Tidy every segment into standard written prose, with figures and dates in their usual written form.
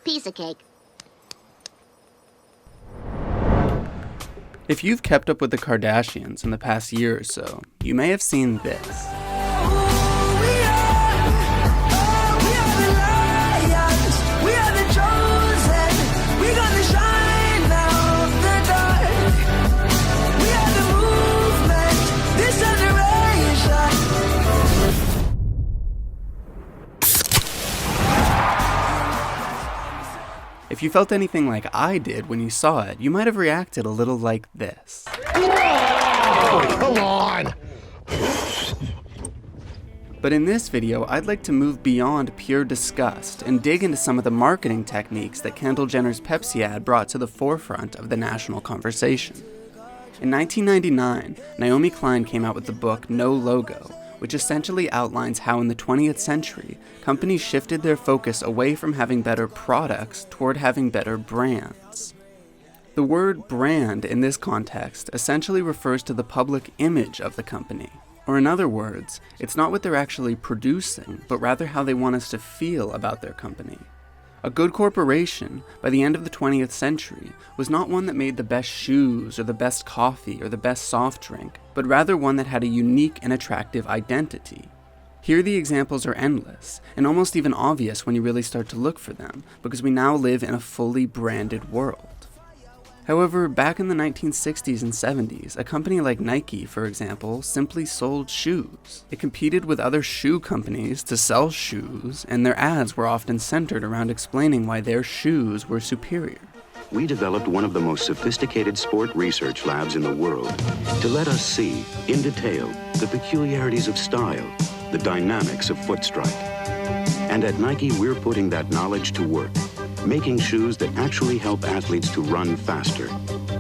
Piece of cake. If you've kept up with the Kardashians in the past year or so, you may have seen this. If you felt anything like I did when you saw it, you might have reacted a little like this. Oh, come on! But in this video, I'd like to move beyond pure disgust and dig into some of the marketing techniques that Kendall Jenner's Pepsi ad brought to the forefront of the national conversation. In 1999, Naomi Klein came out with the book No Logo, which essentially outlines how in the 20th century, companies shifted their focus away from having better products toward having better brands. The word brand in this context essentially refers to the public image of the company. Or in other words, it's not what they're actually producing, but rather how they want us to feel about their company. A good corporation, by the end of the 20th century, was not one that made the best shoes or the best coffee or the best soft drink, but rather one that had a unique and attractive identity. Here the examples are endless, and almost even obvious when you really start to look for them, because we now live in a fully branded world. However, back in the 1960s and 70s, a company like Nike, for example, simply sold shoes. It competed with other shoe companies to sell shoes, and their ads were often centered around explaining why their shoes were superior. We developed one of the most sophisticated sport research labs in the world to let us see, in detail, the peculiarities of style, the dynamics of foot strike. And at Nike, we're putting that knowledge to work, making shoes that actually help athletes to run faster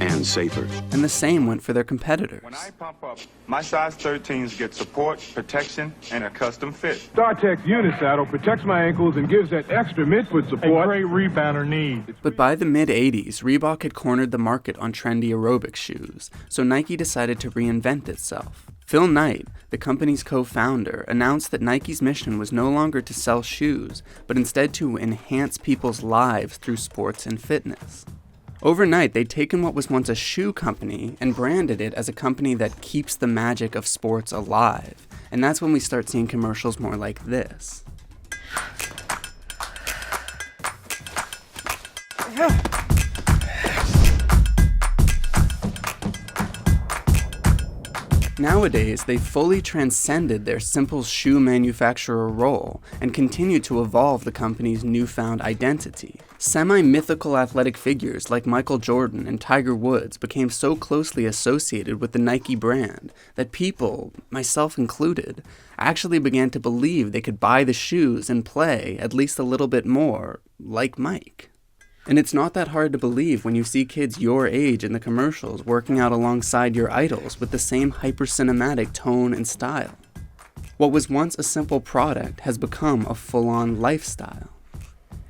and safer. And the same went for their competitors. When I pump up, my size 13s get support, protection, and a custom fit. StarTech Unisaddle protects my ankles and gives that extra midfoot support. A great rebounder needs. But by the mid-'80s, Reebok had cornered the market on trendy aerobic shoes, so Nike decided to reinvent itself. Phil Knight, the company's co-founder, announced that Nike's mission was no longer to sell shoes, but instead to enhance people's lives through sports and fitness. Overnight, they'd taken what was once a shoe company and branded it as a company that keeps the magic of sports alive. And that's when we start seeing commercials more like this. Nowadays, they've fully transcended their simple shoe manufacturer role and continue to evolve the company's newfound identity. Semi-mythical athletic figures like Michael Jordan and Tiger Woods became so closely associated with the Nike brand that people, myself included, actually began to believe they could buy the shoes and play at least a little bit more like Mike. And it's not that hard to believe when you see kids your age in the commercials working out alongside your idols with the same hyper-cinematic tone and style. What was once a simple product has become a full-on lifestyle.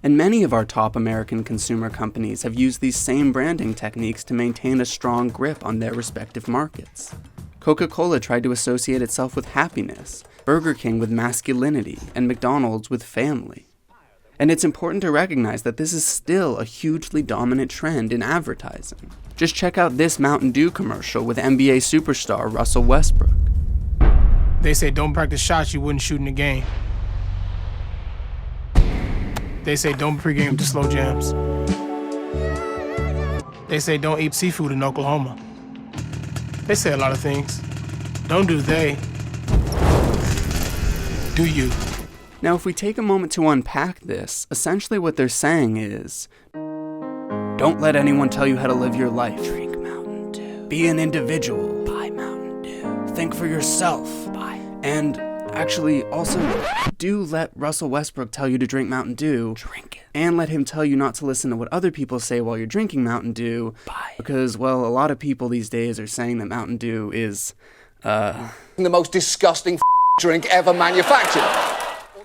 And many of our top American consumer companies have used these same branding techniques to maintain a strong grip on their respective markets. Coca-Cola tried to associate itself with happiness, Burger King with masculinity, and McDonald's with family. And it's important to recognize that this is still a hugely dominant trend in advertising. Just check out this Mountain Dew commercial with NBA superstar Russell Westbrook. They say don't practice shots you wouldn't shoot in a game. They say don't pregame to slow jams. They say don't eat seafood in Oklahoma. They say a lot of things. Don't do they. Do you? Now, if we take a moment to unpack this, essentially what they're saying is, don't let anyone tell you how to live your life. Drink Mountain Dew. Be an individual. Buy Mountain Dew. Think for yourself. Buy. And actually, also, do let Russell Westbrook tell you to drink Mountain Dew. Drink it. And let him tell you not to listen to what other people say while you're drinking Mountain Dew. Buy. Because, well, a lot of people these days are saying that Mountain Dew is, the most disgusting drink ever manufactured.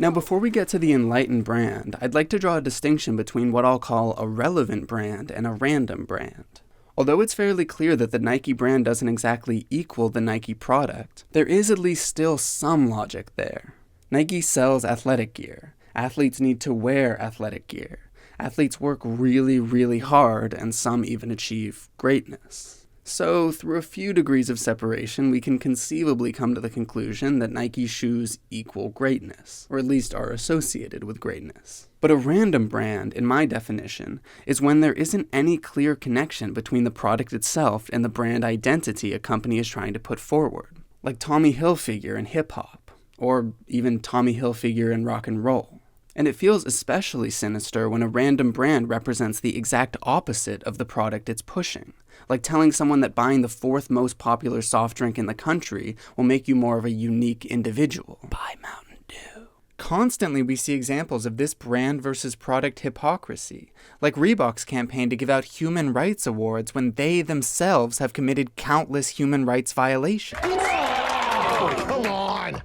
Now, before we get to the Enlightened Brand, I'd like to draw a distinction between what I'll call a relevant brand and a random brand. Although it's fairly clear that the Nike brand doesn't exactly equal the Nike product, there is at least still some logic there. Nike sells athletic gear. Athletes need to wear athletic gear. Athletes work really, really hard, and some even achieve greatness. So, through a few degrees of separation, we can conceivably come to the conclusion that Nike shoes equal greatness, or at least are associated with greatness. But a random brand, in my definition, is when there isn't any clear connection between the product itself and the brand identity a company is trying to put forward. Like Tommy Hilfiger in hip-hop, or even Tommy Hilfiger in rock and roll. And it feels especially sinister when a random brand represents the exact opposite of the product it's pushing. Like telling someone that buying the 4th most popular soft drink in the country will make you more of a unique individual. Buy Mountain Dew. Constantly we see examples of this brand versus product hypocrisy, like Reebok's campaign to give out human rights awards when they themselves have committed countless human rights violations. Oh, come on!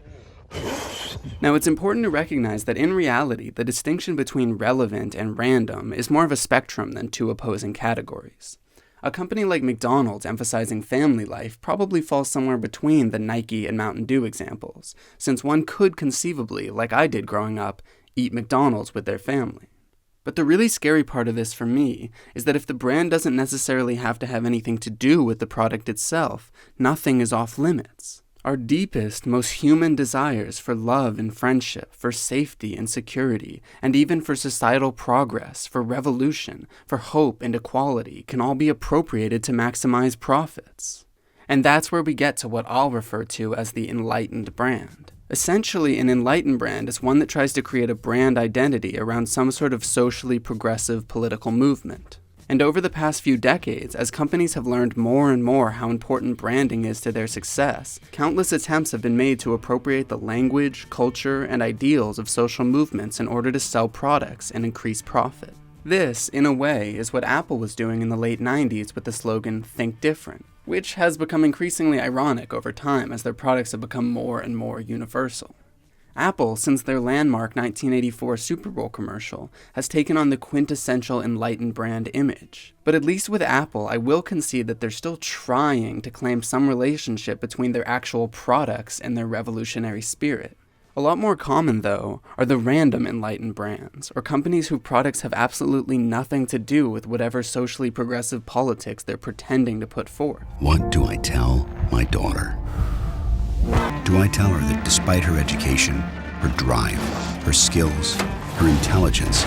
Now, it's important to recognize that in reality, the distinction between relevant and random is more of a spectrum than two opposing categories. A company like McDonald's emphasizing family life probably falls somewhere between the Nike and Mountain Dew examples, since one could conceivably, like I did growing up, eat McDonald's with their family. But the really scary part of this for me is that if the brand doesn't necessarily have to have anything to do with the product itself, nothing is off limits. Our deepest, most human desires for love and friendship, for safety and security, and even for societal progress, for revolution, for hope and equality can all be appropriated to maximize profits. And that's where we get to what I'll refer to as the Enlightened Brand. Essentially, an Enlightened Brand is one that tries to create a brand identity around some sort of socially progressive political movement. And over the past few decades, as companies have learned more and more how important branding is to their success, countless attempts have been made to appropriate the language, culture, and ideals of social movements in order to sell products and increase profit. This, in a way, is what Apple was doing in the late 90s with the slogan, "Think Different," which has become increasingly ironic over time as their products have become more and more universal. Apple, since their landmark 1984 Super Bowl commercial, has taken on the quintessential Enlightened Brand image. But at least with Apple, I will concede that they're still trying to claim some relationship between their actual products and their revolutionary spirit. A lot more common, though, are the random Enlightened Brands, or companies whose products have absolutely nothing to do with whatever socially progressive politics they're pretending to put forth. What do I tell my daughter? Do I tell her that despite her education, her drive, her skills, her intelligence,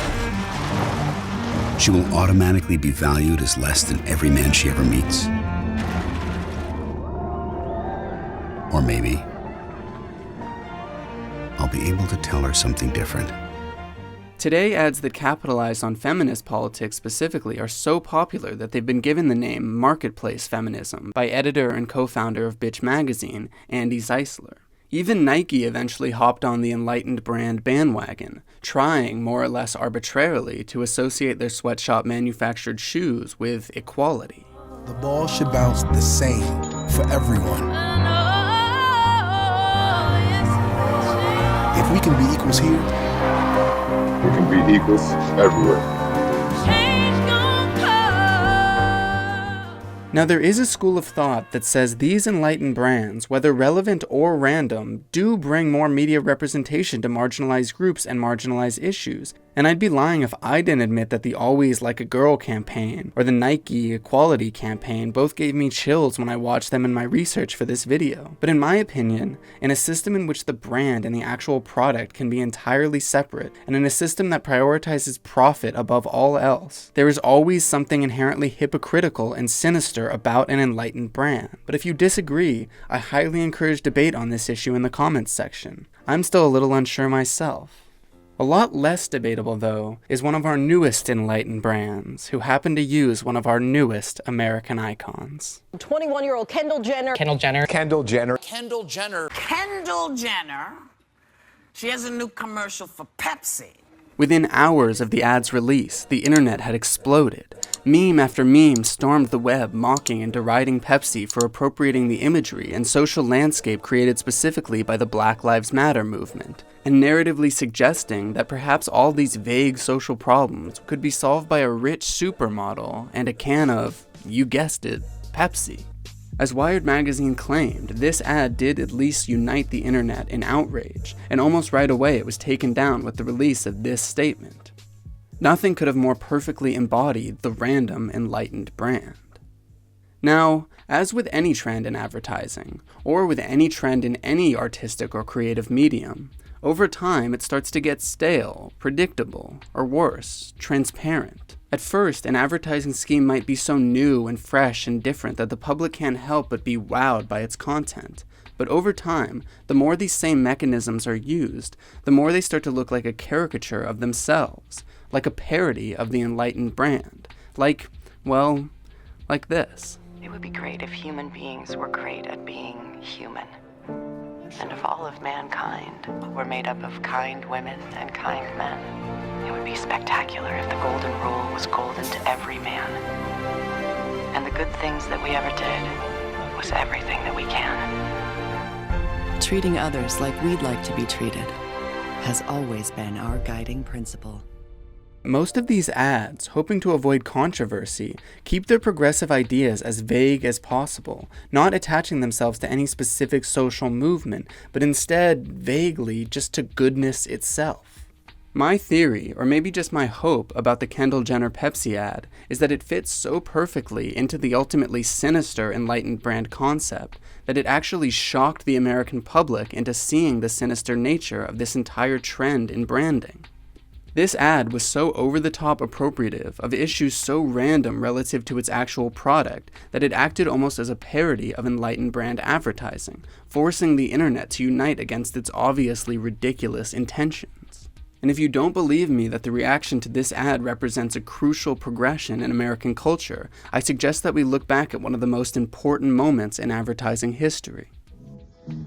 she will automatically be valued as less than every man she ever meets? Or maybe I'll be able to tell her something different. Today, ads that capitalize on feminist politics specifically are so popular that they've been given the name Marketplace Feminism by editor and co-founder of Bitch Magazine, Andy Zeisler. Even Nike eventually hopped on the Enlightened Brand bandwagon, trying, more or less arbitrarily, to associate their sweatshop-manufactured shoes with equality. The ball should bounce the same for everyone. If we can be equals here, We can be equals everywhere. Now, there is a school of thought that says these enlightened brands, whether relevant or random, do bring more media representation to marginalized groups and marginalized issues. And I'd be lying if I didn't admit that the Always Like a Girl campaign or the Nike Equality campaign both gave me chills when I watched them in my research for this video. But in my opinion, in a system in which the brand and the actual product can be entirely separate, and in a system that prioritizes profit above all else, there is always something inherently hypocritical and sinister about an enlightened brand. But if you disagree, I highly encourage debate on this issue in the comments section. I'm still a little unsure myself. A lot less debatable, though, is one of our newest enlightened brands, who happen to use one of our newest American icons. 21-year-old Kendall Jenner. Kendall Jenner. She has a new commercial for Pepsi. Within hours of the ad's release, the internet had exploded. Meme after meme stormed the web, mocking and deriding Pepsi for appropriating the imagery and social landscape created specifically by the Black Lives Matter movement, and narratively suggesting that perhaps all these vague social problems could be solved by a rich supermodel and a can of, you guessed it, Pepsi. As Wired magazine claimed, this ad did at least unite the internet in outrage, and almost right away it was taken down with the release of this statement. Nothing could have more perfectly embodied the random Enlightened brand. Now, as with any trend in advertising, or with any trend in any artistic or creative medium, over time it starts to get stale, predictable, or worse, transparent. At first, an advertising scheme might be so new and fresh and different that the public can't help but be wowed by its content. But over time, the more these same mechanisms are used, the more they start to look like a caricature of themselves, like a parody of the Enlightened brand. Like this. It would be great if human beings were great at being human. And if all of mankind were made up of kind women and kind men. It would be spectacular if the golden rule was golden to every man. And the good things that we ever did was everything that we can. Treating others like we'd like to be treated has always been our guiding principle. Most of these ads, hoping to avoid controversy, keep their progressive ideas as vague as possible, not attaching themselves to any specific social movement, but instead, vaguely, just to goodness itself. My theory, or maybe just my hope about the Kendall Jenner Pepsi ad, is that it fits so perfectly into the ultimately sinister Enlightened brand concept that it actually shocked the American public into seeing the sinister nature of this entire trend in branding. This ad was so over-the-top appropriative of issues so random relative to its actual product that it acted almost as a parody of Enlightened brand advertising, forcing the internet to unite against its obviously ridiculous intentions. And if you don't believe me that the reaction to this ad represents a crucial progression in American culture, I suggest that we look back at one of the most important moments in advertising history.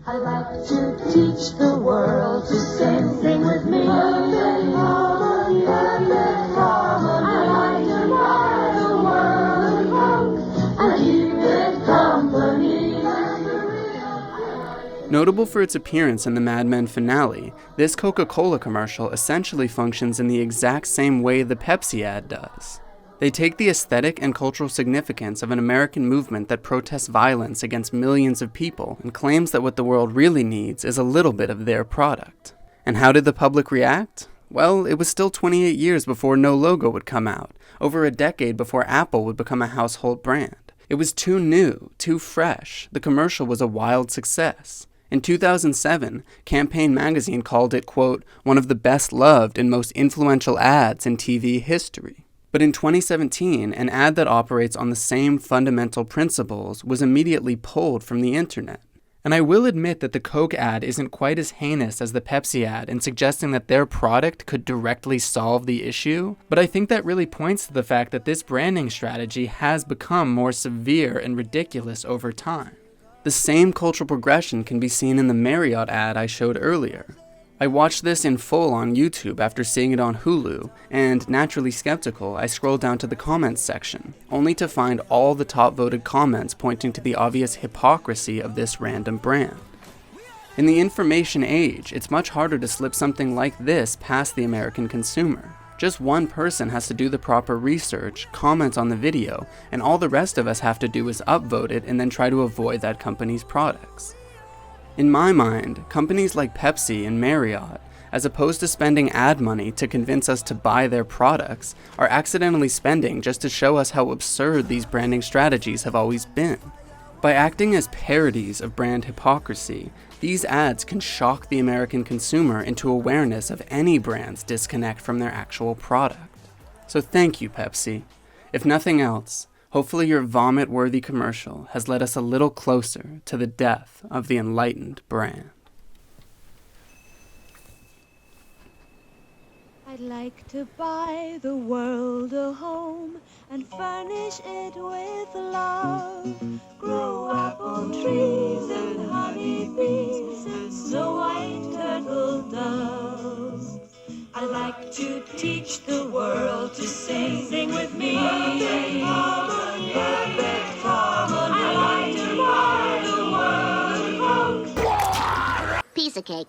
I'd like to teach the world to sing with me. Perfect harmony, perfect harmony. I like to ride the world and keep it company. Notable for its appearance in the Mad Men finale, this Coca-Cola commercial essentially functions in the exact same way the Pepsi ad does. They take the aesthetic and cultural significance of an American movement that protests violence against millions of people and claims that what the world really needs is a little bit of their product. And how did the public react? Well, it was still 28 years before No Logo would come out, over a decade before Apple would become a household brand. It was too new, too fresh. The commercial was a wild success. In 2007, Campaign magazine called it, quote, one of the best loved and most influential ads in TV history. But in 2017, an ad that operates on the same fundamental principles was immediately pulled from the internet. And I will admit that the Coke ad isn't quite as heinous as the Pepsi ad in suggesting that their product could directly solve the issue, but I think that really points to the fact that this branding strategy has become more severe and ridiculous over time. The same cultural progression can be seen in the Marriott ad I showed earlier. I watched this in full on YouTube after seeing it on Hulu, and naturally skeptical, I scrolled down to the comments section, only to find all the top voted comments pointing to the obvious hypocrisy of this random brand. In the information age, it's much harder to slip something like this past the American consumer. Just one person has to do the proper research, comment on the video, and all the rest of us have to do is upvote it and then try to avoid that company's products. In my mind, companies like Pepsi and Marriott, as opposed to spending ad money to convince us to buy their products, are accidentally spending just to show us how absurd these branding strategies have always been. By acting as parodies of brand hypocrisy, these ads can shock the American consumer into awareness of any brand's disconnect from their actual product. So thank you, Pepsi. If nothing else, hopefully your vomit-worthy commercial has led us a little closer to the death of the Enlightened brand. I'd like to buy the world a home and furnish it with love. Grow apple trees and honey bees and snow white turtle doves. I'd like to teach the world to sing with me. Perfect harmony, perfect harmony. I like to buy the world a home. Piece of cake.